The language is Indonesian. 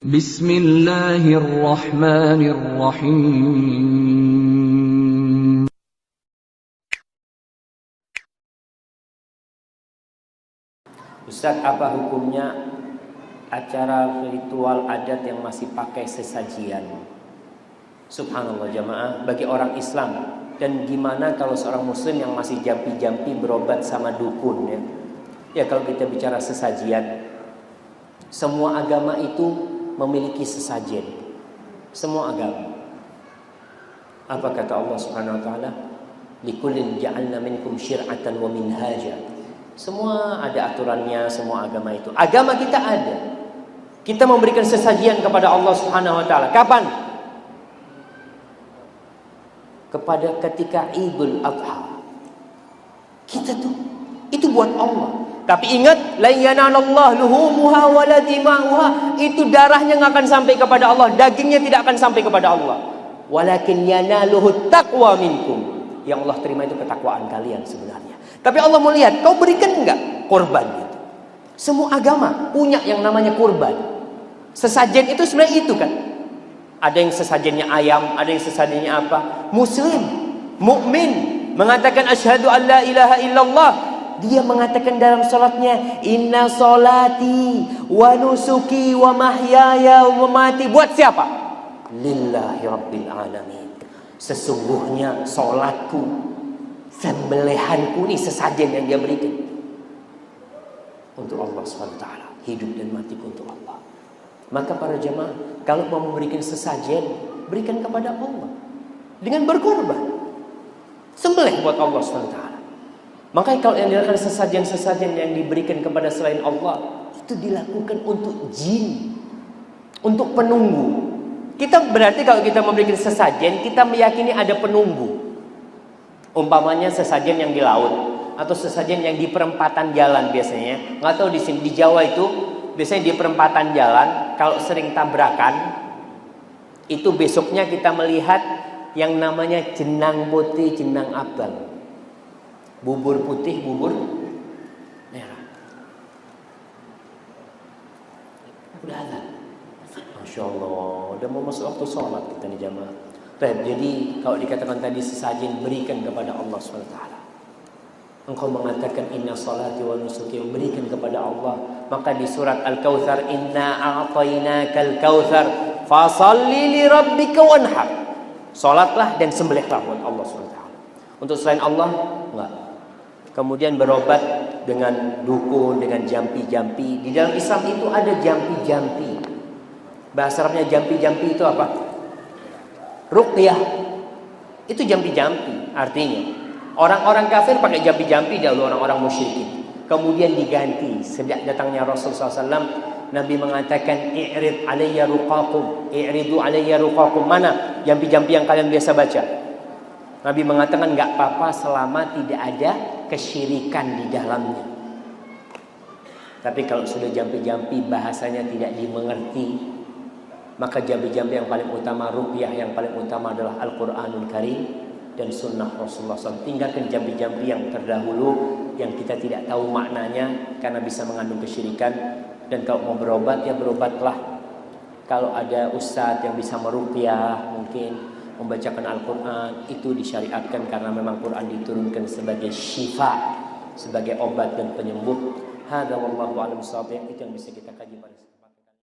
Bismillahirrahmanirrahim. Ustaz, apa hukumnya acara ritual adat yang masih pakai sesajian? Subhanallah jamaah, bagi orang Islam. Dan gimana kalau seorang muslim yang masih jampi-jampi berobat sama dukun ya? Ya kalau kita bicara sesajian, semua agama itu memiliki sesajen. Semua agama. Apa kata Allah Subhanahu wa taala? Likullin ja'alna minkum syir'atan wa minhaja. Semua ada aturannya, semua agama itu. Agama kita ada. Kita memberikan sesajian kepada Allah Subhanahu wa taala. Kapan? Kepada ketika Idul Adha. Kita tuh itu buat Allah. Tapi ingat, la yanallahu luhumuha wala dima'uha. Itu darahnya enggak akan sampai kepada Allah, dagingnya tidak akan sampai kepada Allah. Walakin yanaluhu taqwa minkum. Yang Allah terima itu ketakwaan kalian sebenarnya. Tapi Allah mau lihat, kau berikan enggak korban itu. Semua agama punya yang namanya kurban. Sesajen itu sebenarnya itu kan. Ada yang sesajennya ayam, ada yang sesajennya apa? Muslim, mukmin mengatakan asyhadu an la ilaha illallah. Dia mengatakan dalam salatnya, inna salati wa nusuki wa mahyaya wa mamati. Buat siapa? Lillahi rabbil alamin. Sesungguhnya salatku, sembelihanku ini sesajen yang dia berikan untuk Allah SWT. Hidup dan matiku untuk Allah. Maka para jemaah, kalau mau memberikan sesajen, berikan kepada Allah dengan berkorban. Sembelih buat Allah SWT. Makanya kalau yang dilakukan sesajen-sesajen yang diberikan kepada selain Allah, itu dilakukan untuk jin, untuk penunggu. Kita berarti kalau kita memberikan sesajen, kita meyakini ada penunggu. Umpamanya sesajen yang di laut, atau sesajen yang di perempatan jalan biasanya. Nggak tahu di sini di Jawa itu biasanya di perempatan jalan, kalau sering tabrakan, itu besoknya kita melihat yang namanya jenang putih, jenang abang. Bubur putih, bubur merah. Udah ada. Masya Allah, udah mau masuk waktu sholat kita nih jamaah. Jadi kalau dikatakan tadi sesajen, berikan kepada Allah SWT. Engkau mengatakan inna salati wa nusuki, berikan kepada Allah. Maka di surat Al-Kautsar, inna a'tainakal kautsar fasalli li rabbika wanhar. Salatlah dan sembelihlah buat Allah SWT. Untuk selain Allah enggak. Kemudian berobat dengan dukun, dengan jampi-jampi. Di dalam Islam itu ada jampi-jampi. Bahasa Arabnya jampi-jampi itu apa? Ruqyah. Itu jampi-jampi artinya. Orang-orang kafir pakai jampi-jampi dahulu, orang-orang musyrikin. Kemudian diganti. Sejak datangnya Rasulullah SAW, Nabi mengatakan, i'rid alayya ruqakum, i'ridu alayya ruqakum. Mana jampi-jampi yang kalian biasa baca? Nabi mengatakan enggak apa-apa selama tidak ada kesyirikan di dalamnya. Tapi kalau sudah jampi-jampi bahasanya tidak dimengerti, maka jampi-jampi yang paling utama, ruqyah yang paling utama adalah Al-Quranul Karim dan sunnah Rasulullah SAW. Tinggalkan jampi-jampi yang terdahulu yang kita tidak tahu maknanya karena bisa mengandung kesyirikan. Dan kalau mau berobat, ya berobatlah. Kalau ada ustadz yang bisa meruqyah, mungkin membacakan Al-Quran, itu disyariatkan karena memang Quran diturunkan sebagai syifa, sebagai obat dan penyembuh. Hadza wallahu a'lam bishawab. Itu yang bisa kita kaji pada